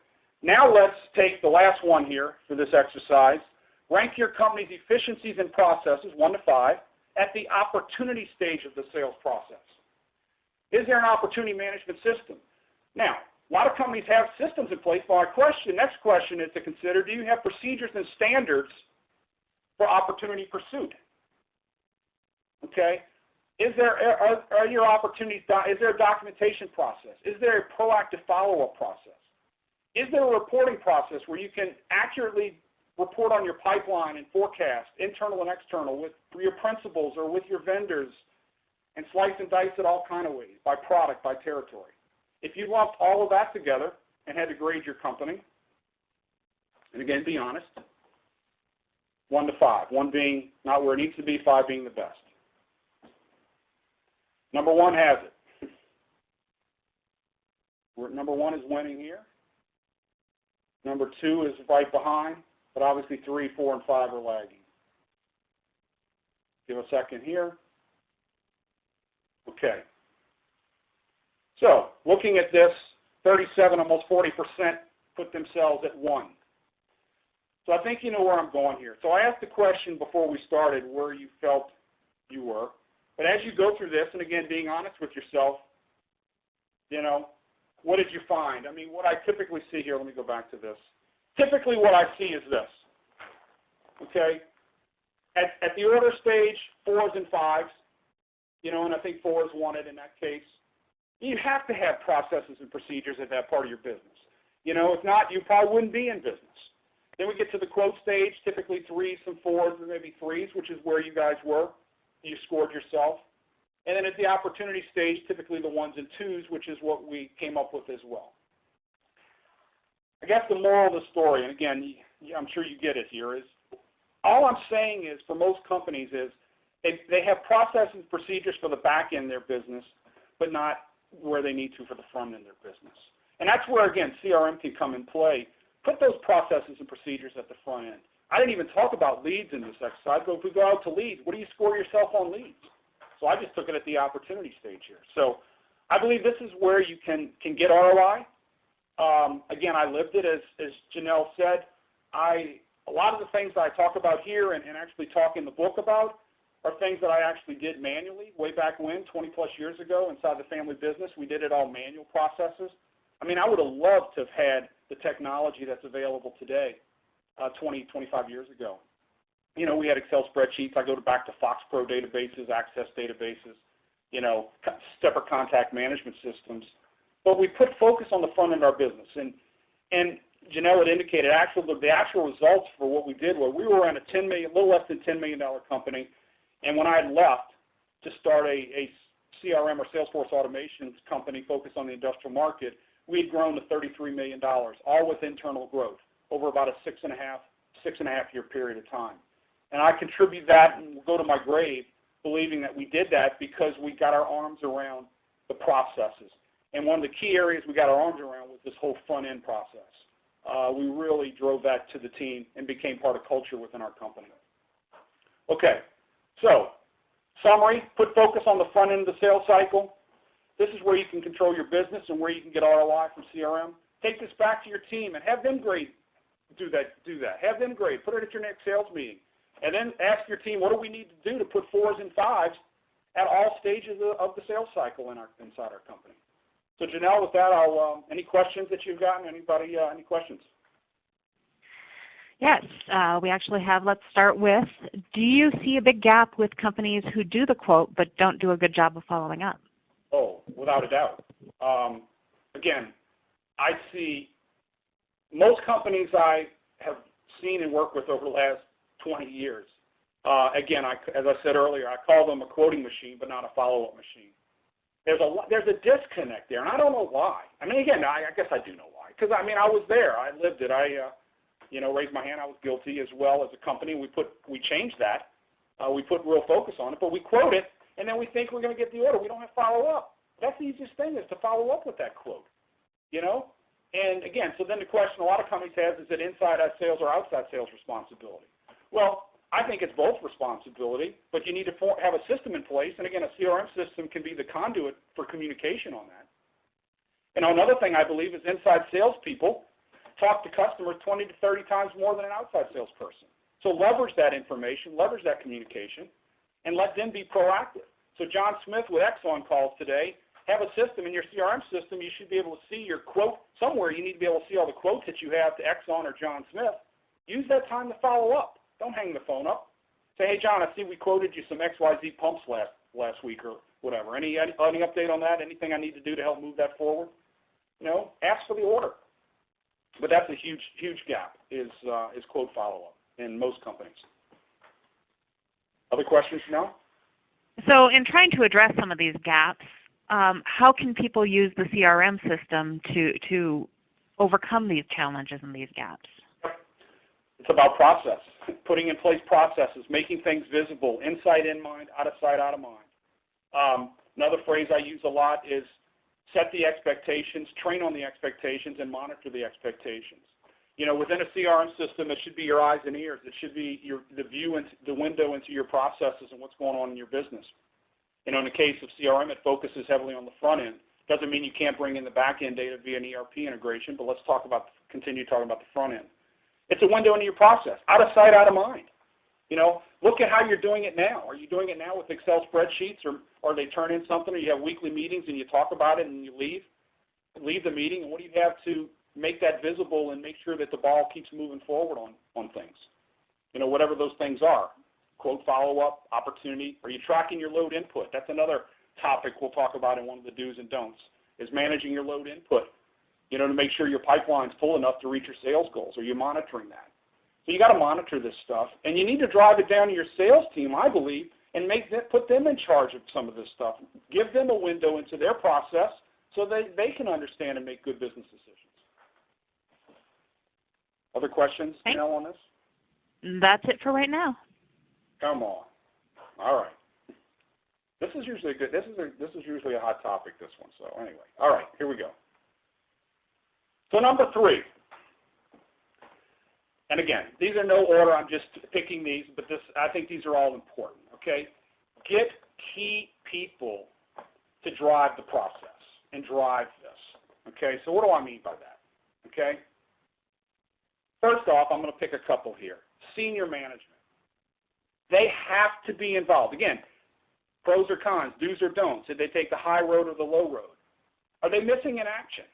Now let's take the last one here for this exercise. Rank your company's efficiencies and processes, 1 to 5, at the opportunity stage of the sales process. Is there an opportunity management system? Now, a lot of companies have systems in place, but next question is to consider, do you have procedures and standards for opportunity pursuit? Okay? Are your opportunities, is there a documentation process? Is there a proactive follow-up process? Is there a reporting process where you can accurately report on your pipeline and forecast, internal and external, with your principals or with your vendors, and slice and dice it all kind of ways, by product, by territory? If you lumped all of that together and had to grade your company, and again, be honest, 1 to 5, 1 being not where it needs to be, 5 being the best. Number 1 has it. Number 1 is winning here. Number 2 is right behind, but obviously 3, 4, and 5 are lagging. Give a second here. Okay. So, looking at this, 37, almost 40% put themselves at 1. So I think you know where I'm going here. So I asked the question before we started where you felt you were. But as you go through this, and again, being honest with yourself, you know, what did you find? I mean, what I typically see here, let me go back to this. Typically what I see is this. Okay? At the order stage, 4s and 5s, you know, and I think 4 is wanted in that case. You have to have processes and procedures at that part of your business. You know, if not, you probably wouldn't be in business. Then we get to the quote stage, typically 3s, some 4s, and maybe 3s, which is where you guys were. You scored yourself. And then at the opportunity stage, typically the 1s and 2s, which is what we came up with as well. I guess the moral of the story, and again, I'm sure you get it here, is all I'm saying is for most companies is they have processes and procedures for the back end of their business, but not where they need to for the front end of their business. And that's where, again, CRM can come in play. Put those processes and procedures at the front end. I didn't even talk about leads in this exercise, but if we go out to leads, what do you score yourself on leads? So I just took it at the opportunity stage here. So I believe this is where you can get ROI. Again, I lived it, as Janelle said. A lot of the things that I talk about here and actually talk in the book about are things that I actually did manually way back when, 20 plus years ago inside the family business. We did it all manual processes. I mean, I would have loved to have had the technology that's available today 20, 25 years ago. You know, we had Excel spreadsheets. I go back to FoxPro databases, Access databases, you know, separate contact management systems. But we put focus on the front end of our business. And Janelle had indicated the actual results for what we did were we were in a little less than $10 million company. And when I had left to start a CRM or Salesforce automation company focused on the industrial market, we had grown to $33 million, all with internal growth over about a six and a half year period of time. And I contribute that and go to my grave believing that we did that because we got our arms around the processes. And one of the key areas we got our arms around was this whole front-end process. We really drove that to the team and became part of culture within our company. Okay, so summary, put focus on the front end of the sales cycle. This is where you can control your business and where you can get ROI from CRM. Take this back to your team and have them grade. Do that. Have them grade. Put it at your next sales meeting. And then ask your team, what do we need to do to put 4s and 5s at all stages of the sales cycle inside our company? So Janelle, with that, any questions that you've gotten? Anybody, any questions? Yes, we actually have. Let's start with, do you see a big gap with companies who do the quote but don't do a good job of following up? Oh, without a doubt. Again, I see most companies I have seen and worked with over the last 20 years. Again, as I said earlier, I call them a quoting machine but not a follow-up machine. There's a disconnect there, and I don't know why. I mean, again, I guess I do know why. Because, I mean, I was there. I lived it. I raised my hand. I was guilty as well as a company. We changed that. We put real focus on it, but we quote it, and then we think we're going to get the order. We don't have follow-up. That's the easiest thing is to follow up with that quote, you know? And, again, so then the question a lot of companies have is it inside sales or outside sales responsibility? Well, I think it's both responsibility, but you need to have a system in place. And, again, a CRM system can be the conduit for communication on that. And another thing I believe is inside salespeople talk to customers 20 to 30 times more than an outside salesperson. So leverage that information, leverage that communication, and let them be proactive. So John Smith with Exxon calls today, have a system in your CRM system. You should be able to see your quote somewhere. You need to be able to see all the quotes that you have to Exxon or John Smith. Use that time to follow up. Don't hang the phone up. Say, hey, John, I see we quoted you some XYZ pumps last week or whatever. Any update on that? Anything I need to do to help move that forward? Ask for the order. But that's a huge gap is quote follow-up in most companies. Other questions now? So in trying to address some of these gaps, how can people use the CRM system to overcome these challenges and these gaps? It's about process, putting in place processes, making things visible, insight in mind, out of sight, out of mind. Another phrase I use a lot is set the expectations, train on the expectations, and monitor the expectations. Within a CRM system, it should be your eyes and ears. It should be the window into your processes and what's going on in your business. In the case of CRM, it focuses heavily on the front end. Doesn't mean you can't bring in the back end data via an ERP integration, but let's continue talking about the front end. It's a window into your process, out of sight, out of mind. Look at how you're doing it now. Are you doing it now with Excel spreadsheets, or they turn in something, or you have weekly meetings and you talk about it and you leave the meeting, and what do you have to make that visible and make sure that the ball keeps moving forward on things? Whatever those things are. Quote follow-up, opportunity. Are you tracking your load input? That's another topic we'll talk about in one of the do's and don'ts, is managing your load input, to make sure your pipeline's full enough to reach your sales goals. Are you monitoring that? So you got to monitor this stuff, and you need to drive it down to your sales team, I believe, and put them in charge of some of this stuff. Give them a window into their process so they can understand and make good business decisions. Other questions, Janelle, on this? That's it for right now. Come on. All right. This is usually good. This is usually a hot topic, this one. So anyway, all right, here we go. So number 3. And again, these are no order. I'm just picking these, but I think these are all important. Okay, get key people to drive the process and drive this. Okay, so what do I mean by that? Okay. First off, I'm going to pick a couple here. Senior management. They have to be involved. Again, pros or cons, do's or don'ts. Did they take the high road or the low road? Are they missing in action?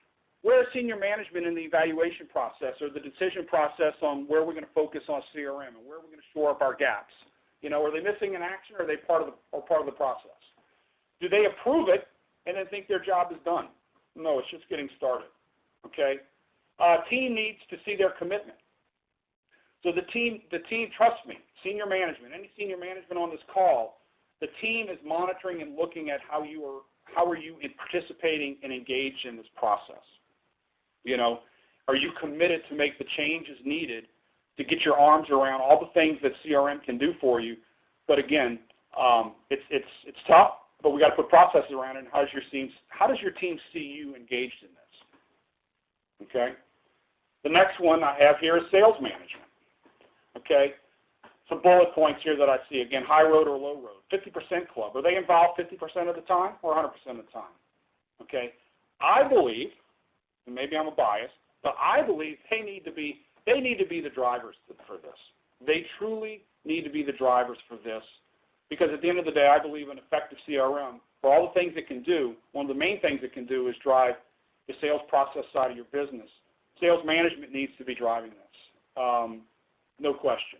Where is senior management in the evaluation process or the decision process on where we're going to focus on CRM and where we're going to shore up our gaps? Are they missing in action, or are they part of the process? Do they approve it and then think their job is done? No, it's just getting started. Okay. Team needs to see their commitment. So the team, trust me, senior management, any senior management on this call, the team is monitoring and looking at how are you participating and engaged in this process. Are you committed to make the changes needed to get your arms around all the things that CRM can do for you? But again, it's tough, but we got to put processes around it. And how does your team see you engaged in this? Okay. The next one I have here is sales management. Okay. Some bullet points here that I see. Again, high road or low road. 50% club. Are they involved 50% of the time or 100% of the time? Okay. I believe, and maybe I'm a bias, but I believe they need to be the drivers for this. They truly need to be the drivers for this, because at the end of the day, I believe an effective CRM, for all the things it can do, one of the main things it can do is drive the sales process side of your business. Sales management needs to be driving this, no question.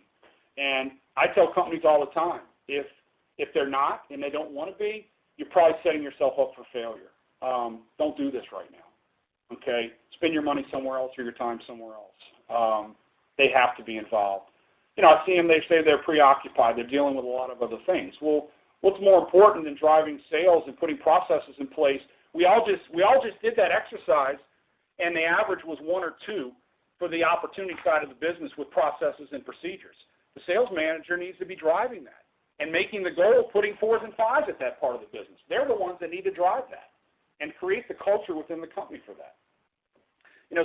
And I tell companies all the time, if they're not and they don't want to be, you're probably setting yourself up for failure. Don't do this right now. Okay, spend your money somewhere else or your time somewhere else. They have to be involved. I see them. They say they're preoccupied. They're dealing with a lot of other things. Well, what's more important than driving sales and putting processes in place? We all just did that exercise, and the average was 1 or 2 for the opportunity side of the business with processes and procedures. The sales manager needs to be driving that and making the goal, putting 4s and 5s at that part of the business. They're the ones that need to drive that and create the culture within the company for that.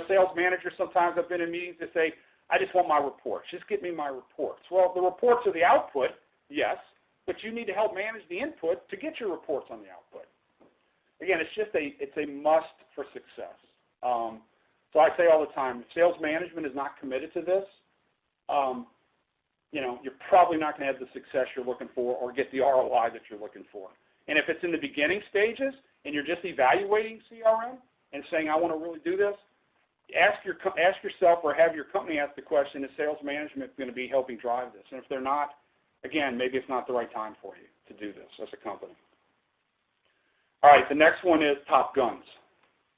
Sales managers, sometimes I've been in meetings that say, I just want my reports. Just get me my reports. Well, the reports are the output, yes, but you need to help manage the input to get your reports on the output. Again, it's a must for success. So I say all the time, if sales management is not committed to this, you're probably not going to have the success you're looking for or get the ROI that you're looking for. And if it's in the beginning stages and you're just evaluating CRM and saying, I want to really do this, ask yourself or have your company ask the question, is sales management going to be helping drive this? And if they're not, again, maybe it's not the right time for you to do this as a company. All right, the next one is top guns.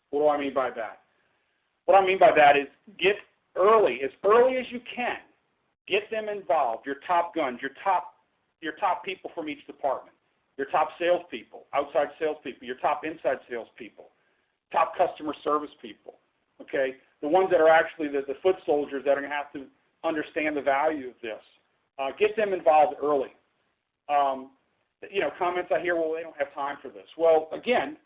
What do I mean by that? What I mean by that is get early as you can. Get them involved, your top guns, your top people from each department, your top salespeople, outside salespeople, your top inside salespeople, top customer service people, okay? The ones that are actually the foot soldiers that are going to have to understand the value of this. Get them involved early. Comments I hear, well, they don't have time for this. Well, again,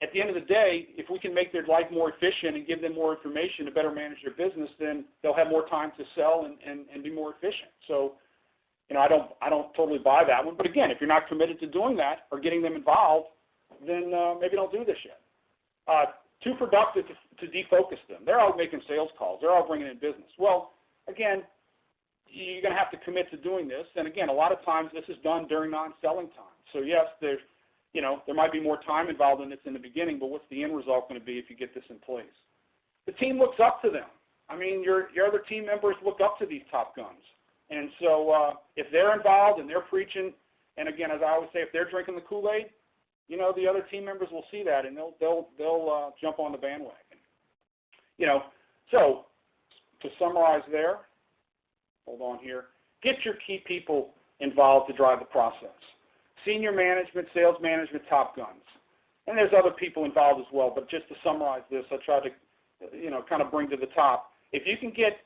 at the end of the day, if we can make their life more efficient and give them more information to better manage their business, then they'll have more time to sell and be more efficient. So, I don't totally buy that one. But again, if you're not committed to doing that or getting them involved, then maybe don't do this yet. Too productive to defocus them. They're out making sales calls. They're out bringing in business. Well, again, you're going to have to commit to doing this. And again, a lot of times this is done during non-selling time. So yes, there might be more time involved in this in the beginning, but what's the end result going to be if you get this in place? The team looks up to them. I mean, your other team members look up to these top guns. And so if they're involved and they're preaching, and again, as I always say, if they're drinking the Kool-Aid, the other team members will see that and they'll jump on the bandwagon. So to summarize there, hold on here, get your key people involved to drive the process. Senior management, sales management, top guns. And there's other people involved as well, but just to summarize this, I try to, kind of bring to the top. If you can get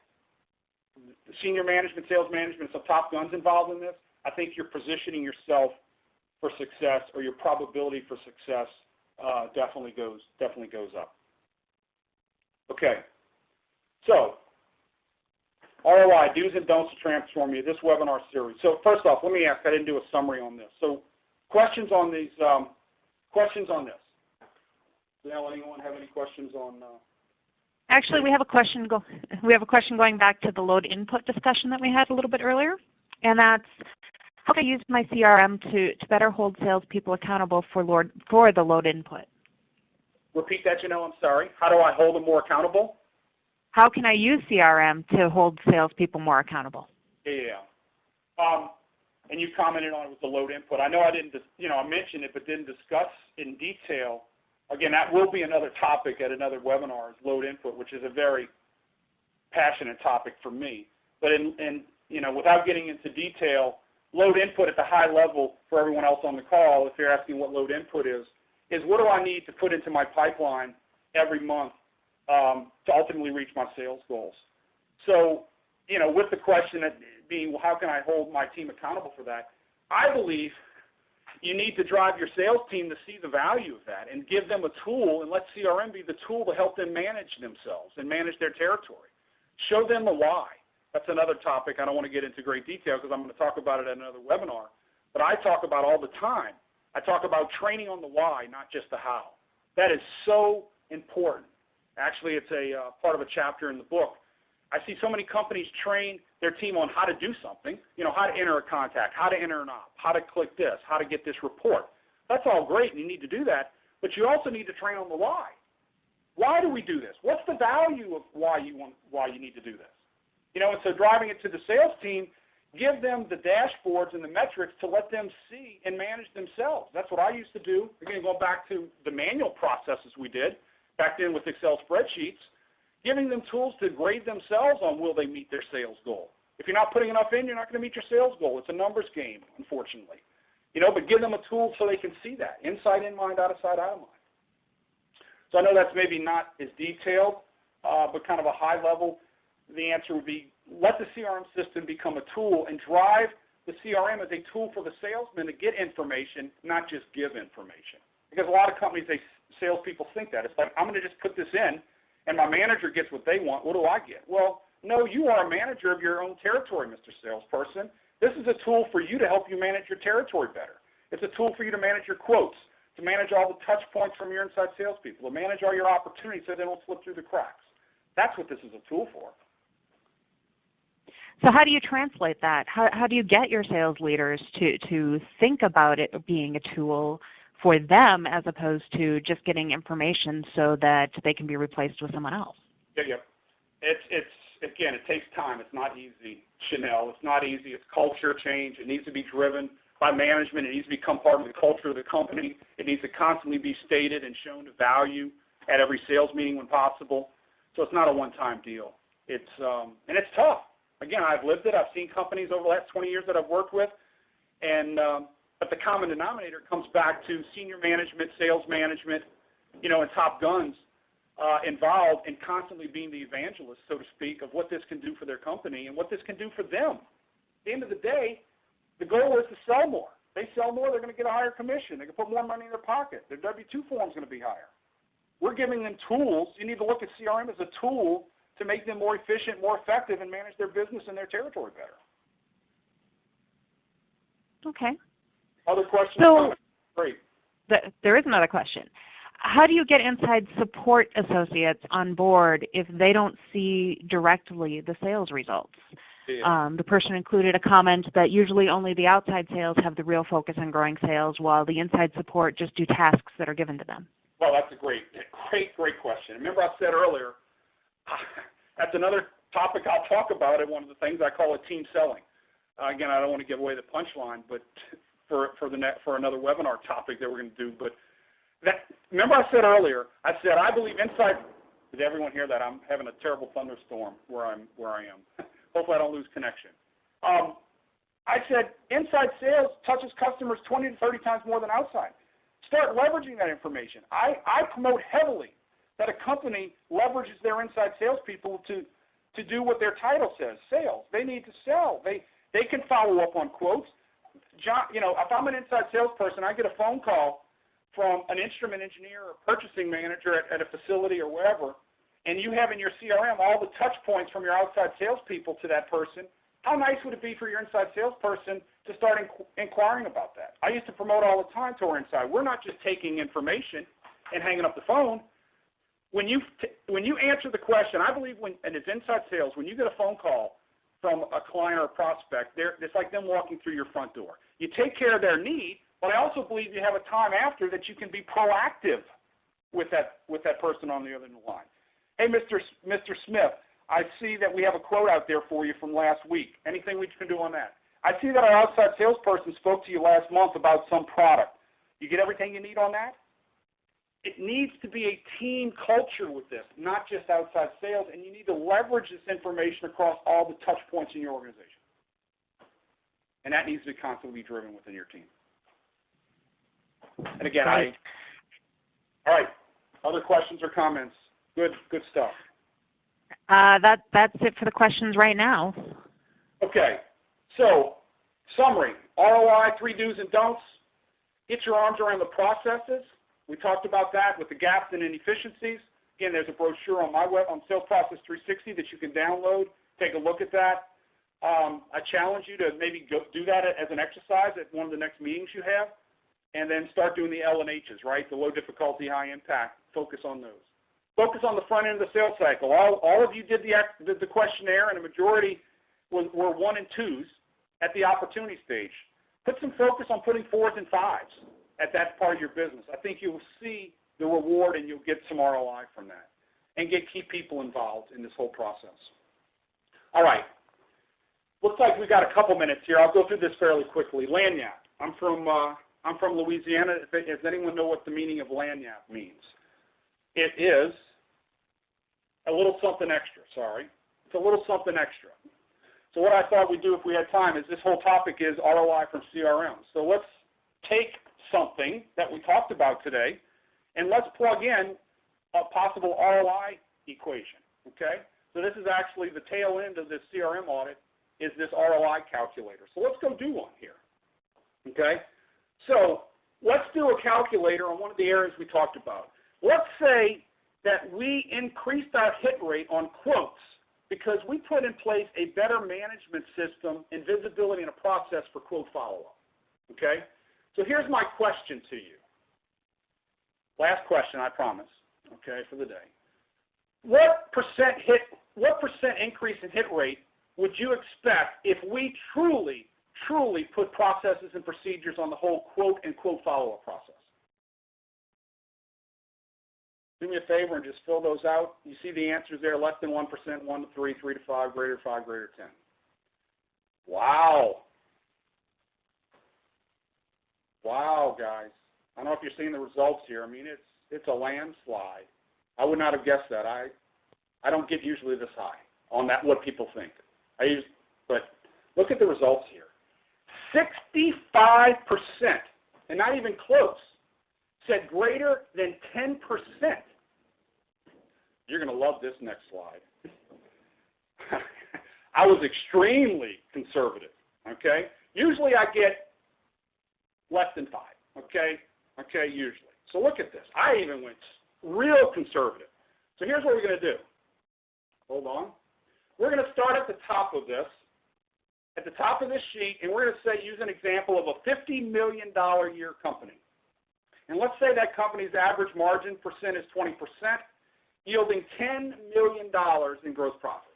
senior management, sales management, some top guns involved in this, I think you're positioning yourself for success, or your probability for success definitely goes up. Okay. So, ROI, do's and don'ts to transform you, this webinar series. So first off, let me ask, I didn't do a summary on this. So questions on these, questions on this? Does anyone have any questions on? Actually, we have a question going back to the load input discussion that we had a little bit earlier, and that's how can I use my CRM to better hold salespeople accountable for the load input? Repeat that, I'm sorry. How do I hold them more accountable? How can I use CRM to hold salespeople more accountable? Yeah. And you commented on it with the load input. I know I didn't, I mentioned it, but didn't discuss in detail. Again, that will be another topic at another webinar, is load input, which is a very passionate topic for me. But without getting into detail, load input at the high level for everyone else on the call, if you're asking what load input is what do I need to put into my pipeline every month to ultimately reach my sales goals? So, with the question being, well, how can I hold my team accountable for that? I believe you need to drive your sales team to see the value of that and give them a tool, and let CRM be the tool to help them manage themselves and manage their territory. Show them the why. That's another topic. I don't want to get into great detail because I'm going to talk about it at another webinar, but I talk about all the time. I talk about training on the why, not just the how. That is so important. Actually, it's a part of a chapter in the book. I see so many companies train their team on how to do something, how to enter a contact, how to enter an op, how to click this, how to get this report. That's all great, and you need to do that, but you also need to train on the why. Why do we do this? What's the value of why you need to do this? And so driving it to the sales team, give them the dashboards and the metrics to let them see and manage themselves. That's what I used to do. Again, going back to the manual processes we did back then with Excel spreadsheets, giving them tools to grade themselves on will they meet their sales goal. If you're not putting enough in, you're not going to meet your sales goal. It's a numbers game, unfortunately. But give them a tool so they can see that. Inside in mind, out of sight, out of mind. So I know that's maybe not as detailed, but kind of a high level. The answer would be let the CRM system become a tool and drive the CRM as a tool for the salesman to get information, not just give information. Because a lot of companies, salespeople think that. It's like, I'm going to just put this in, and my manager gets what they want. What do I get? Well, no, you are a manager of your own territory, Mr. Salesperson. This is a tool for you to help you manage your territory better. It's a tool for you to manage your quotes, to manage all the touch points from your inside salespeople, to manage all your opportunities so they don't slip through the cracks. That's what this is a tool for. So how do you translate that? How do you get your sales leaders to think about it being a tool for them as opposed to just getting information so that they can be replaced with someone else? Yeah. It's again, it takes time. It's not easy, Chanel. It's not easy. It's culture change. It needs to be driven by management. It needs to become part of the culture of the company. It needs to constantly be stated and shown to value at every sales meeting when possible. So it's not a one-time deal. And it's tough. Again, I've lived it. I've seen companies over the last 20 years that I've worked with, but the common denominator comes back to senior management, sales management, and top guns involved in constantly being the evangelist, so to speak, of what this can do for their company and what this can do for them. At the end of the day, the goal is to sell more. They sell more, they're going to get a higher commission. They can put more money in their pocket. Their W-2 form is going to be higher. We're giving them tools. You need to look at CRM as a tool to make them more efficient, more effective, and manage their business and their territory better. Okay. Other questions? So, great. There is another question. How do you get inside support associates on board if they don't see directly the sales results? Yeah. The person included a comment that usually only the outside sales have the real focus on growing sales, while the inside support just do tasks that are given to them. Well, that's a great question. Remember I said earlier, that's another topic I'll talk about, and one of the things I call it team selling. Again, I don't want to give away the punchline, but for another webinar topic that we're going to do. But remember I said earlier, I believe inside. Did everyone hear that? I'm having a terrible thunderstorm where I am. Hopefully I don't lose connection. I said inside sales touches customers 20 to 30 times more than outside. Start leveraging that information. I promote heavily that a company leverages their inside salespeople to do what their title says, sales. They need to sell. They can follow up on quotes. John, if I'm an inside salesperson, I get a phone call from an instrument engineer or purchasing manager at a facility or wherever, and you have in your CRM all the touch points from your outside salespeople to that person, how nice would it be for your inside salesperson to start inquiring about that? I used to promote all the time to our inside. We're not just taking information and hanging up the phone. When you answer the question, I believe and it's inside sales, when you get a phone call from a client or a prospect, it's like them walking through your front door. You take care of their need, but I also believe you have a time after that you can be proactive with that person on the other end of the line. Hey, Mr. Smith, I see that we have a quote out there for you from last week. Anything we can do on that? I see that our outside salesperson spoke to you last month about some product. You get everything you need on that? It needs to be a team culture with this, not just outside sales, and you need to leverage this information across all the touch points in your organization. And that needs to be constantly driven within your team. And again, all right, other questions or comments? Good stuff. That's it for the questions right now. Okay, so summary, ROI, 3 do's and don'ts. Get your arms around the processes. We talked about that with the gaps and inefficiencies. Again, there's a brochure on my web on Sales Process 360 that you can download. Take a look at that. I challenge you to maybe do that as an exercise at one of the next meetings you have, and then start doing the L and H's, right? The low difficulty, high impact. Focus on those. Focus on the front end of the sales cycle. All of you did the questionnaire, and a majority were 1 and 2s at the opportunity stage. Put some focus on putting 4s and 5s at that part of your business. I think you'll see the reward and you'll get some ROI from that, and get key people involved in this whole process. All right. Looks like we got a couple minutes here. I'll go through this fairly quickly. Lagniappe. I'm from Louisiana. Does anyone know what the meaning of lagniappe means? It is a little something extra. Sorry, it's a little something extra. So what I thought we'd do if we had time is this whole topic is ROI from CRM. So let's take something that we talked about today, and let's plug in a possible ROI equation, okay? So this is actually the tail end of this CRM audit is this ROI calculator. So let's go do one here, okay? So let's do a calculator on one of the areas we talked about. Let's say that we increased our hit rate on quotes because we put in place a better management system and visibility and a process for quote follow-up, okay? So here's my question to you. Last question, I promise, okay, for the day. What percent increase in hit rate would you expect if we truly put processes and procedures on the whole quote and quote follow-up process? Do me a favor and just fill those out. You see the answers there, less than 1%, 1 to 3, 3 to 5, greater to 5, greater to 10. Wow. Wow, guys. I don't know if you're seeing the results here. I mean, it's a landslide. I would not have guessed that. I don't get usually this high on that, what people think. But look at the results here. 65%, and not even close, said greater than 10%. You're going to love this next slide. I was extremely conservative, okay? Usually I get less than 5, okay? Okay, usually. So look at this. I even went real conservative. So here's what we're going to do. Hold on. We're going to start at the top of this, sheet, and we're going to say, use an example of a $50 million year company. And let's say that company's average margin percent is 20%, yielding $10 million in gross profit.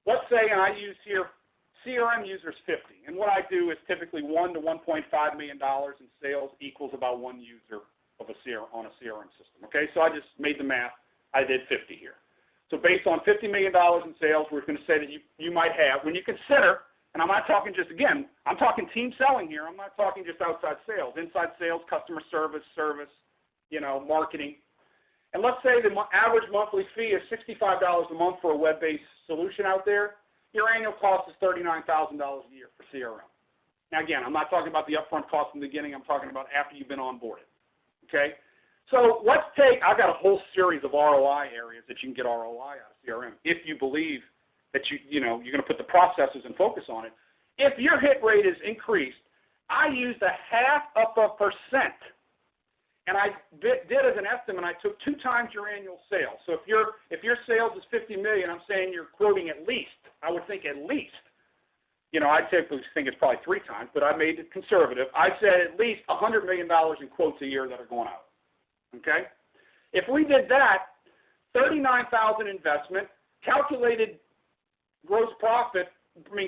Let's say, and I use here CRM users 50, and what I do is typically $1 to $1.5 million in sales equals about 1 user of on a CRM system. Okay, so I just made the math. I did 50 here. So based on $50 million in sales, we're going to say that you might have, when you consider, and I'm not talking just, again, I'm talking team selling here. I'm not talking just outside sales. Inside sales, customer service, marketing. And let's say the average monthly fee is $65 a month for a web-based solution out there. Your annual cost is $39,000 a year for CRM. Now, again, I'm not talking about the upfront cost in the beginning. I'm talking about after you've been onboarded. Okay? So let's take, I've got a whole series of ROI areas that you can get ROI out of CRM if you believe that you're going to put the processes and focus on it. If your hit rate is increased, I used 0.5%. And I did as an estimate, I took 2 times your annual sales. So if your sales is $50 million, I'm saying you're quoting at least. I would think at least. I typically think it's probably 3 times, but I made it conservative. I said at least $100 million in quotes a year that are going out. Okay? If we did that, $39,000 investment, calculated gross profit,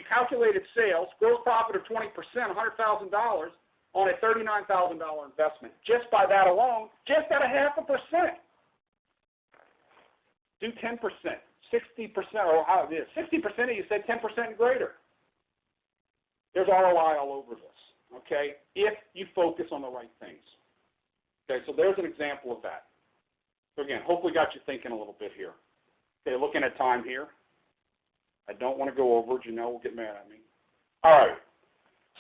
calculated sales, gross profit of 20%, $100,000 on a $39,000 investment. Just by that alone, just at 0.5%. Do 10%, 60%, or how it is. 60% of you said 10% and greater. There's ROI all over this, okay, if you focus on the right things. Okay, so there's an example of that. So again, hopefully got you thinking a little bit here. Okay, looking at time here. I don't want to go over it. Janelle will get mad at me. All right.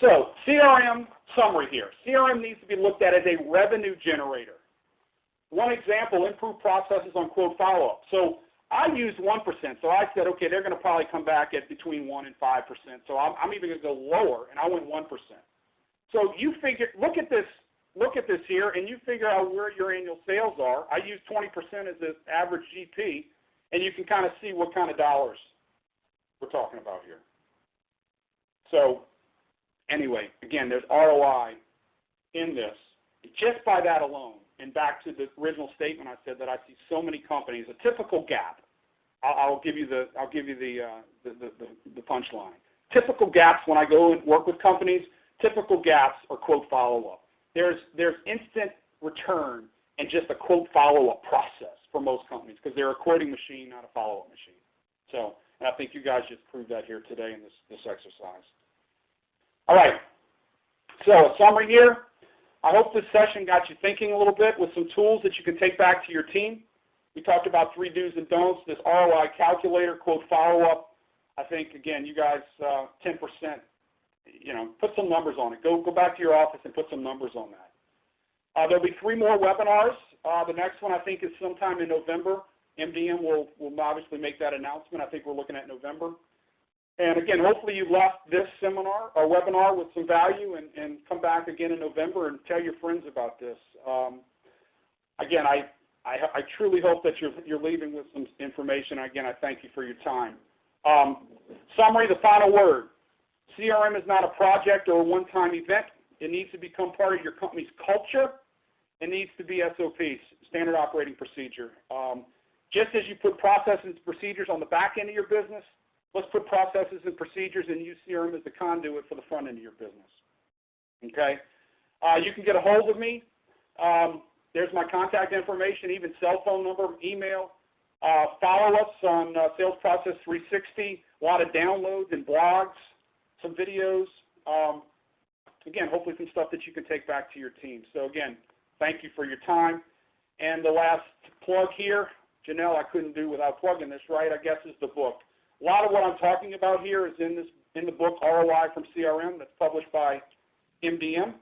So CRM summary here. CRM needs to be looked at as a revenue generator. One example, improve processes on quote follow-up. So I used 1%. So I said, okay, they're going to probably come back at between 1 and 5%. So I'm even going to go lower, and I went 1%. So you figure, look at this here, and you figure out where your annual sales are. I use 20% as the average GP, and you can kind of see what kind of dollars we're talking about here. So anyway, again, there's ROI in this. Just by that alone, and back to the original statement I said that I see so many companies, a typical gap. I'll give you the punchline. Typical gaps when I go and work with companies. Typical gaps are quote follow-up. There's instant return and just a quote follow-up process for most companies because they're a quoting machine, not a follow-up machine. So, and I think you guys just proved that here today in this exercise. All right. So a summary here. I hope this session got you thinking a little bit with some tools that you can take back to your team. We talked about 3 do's and don'ts, this ROI calculator, quote follow-up. I think, again, you guys, 10%, put some numbers on it. Go back to your office and put some numbers on that. There'll be 3 more webinars. The next one, I think, is sometime in November. MDM will obviously make that announcement. I think we're looking at November. And again, hopefully you left this seminar or webinar with some value and come back again in November and tell your friends about this. Again, I truly hope that you're leaving with some information. Again, I thank you for your time. Summary, the final word. CRM is not a project or a one-time event. It needs to become part of your company's culture. It needs to be SOPs, standard operating procedure. Just as you put processes and procedures on the back end of your business, let's put processes and procedures and use CRM as the conduit for the front end of your business. Okay? You can get a hold of me. There's my contact information, even cell phone number, email. Follow us on Sales Process 360, a lot of downloads and blogs, some videos. Again, hopefully some stuff that you can take back to your team. So again, thank you for your time. And the last plug here, Janelle, I couldn't do without plugging this, right, I guess, is the book. A lot of what I'm talking about here is in the book ROI from CRM that's published by MDM.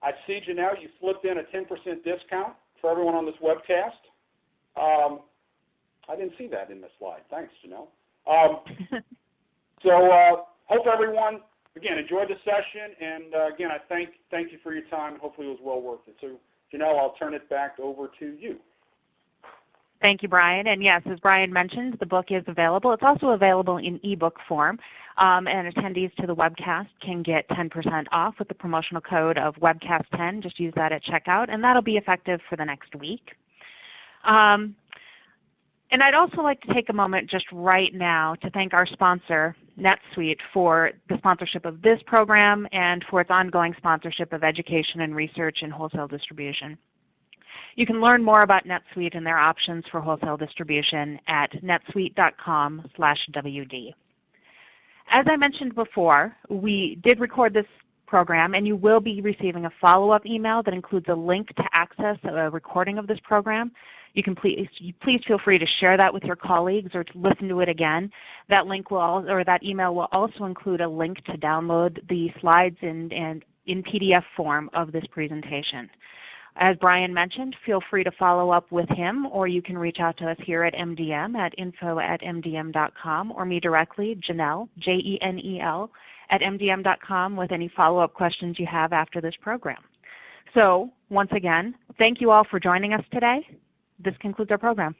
I see, Janelle, you slipped in a 10% discount for everyone on this webcast. I didn't see that in the slide. Thanks, Janelle. Hope everyone, again, enjoyed the session, and again, I thank you for your time, and hopefully it was well worth it. So, Janelle, I'll turn it back over to you. Thank you, Brian. And yes, as Brian mentioned, the book is available. It's also available in ebook form, and attendees to the webcast can get 10% off with the promotional code of webcast10. Just use that at checkout, and that'll be effective for the next week. And I'd also like to take a moment just right now to thank our sponsor, NetSuite, for the sponsorship of this program and for its ongoing sponsorship of education and research in wholesale distribution. You can learn more about NetSuite and their options for wholesale distribution at netsuite.com/WD. As I mentioned before, we did record this program, and you will be receiving a follow-up email that includes a link to access a recording of this program. You can please feel free to share that with your colleagues or to listen to it again. That link or that email will also include a link to download the slides in PDF form of this presentation. As Brian mentioned, feel free to follow up with him, or you can reach out to us here at MDM at info@mdm.com, or me directly, Janelle, Jenel, at mdm.com with any follow-up questions you have after this program. So once again, thank you all for joining us today. This concludes our program.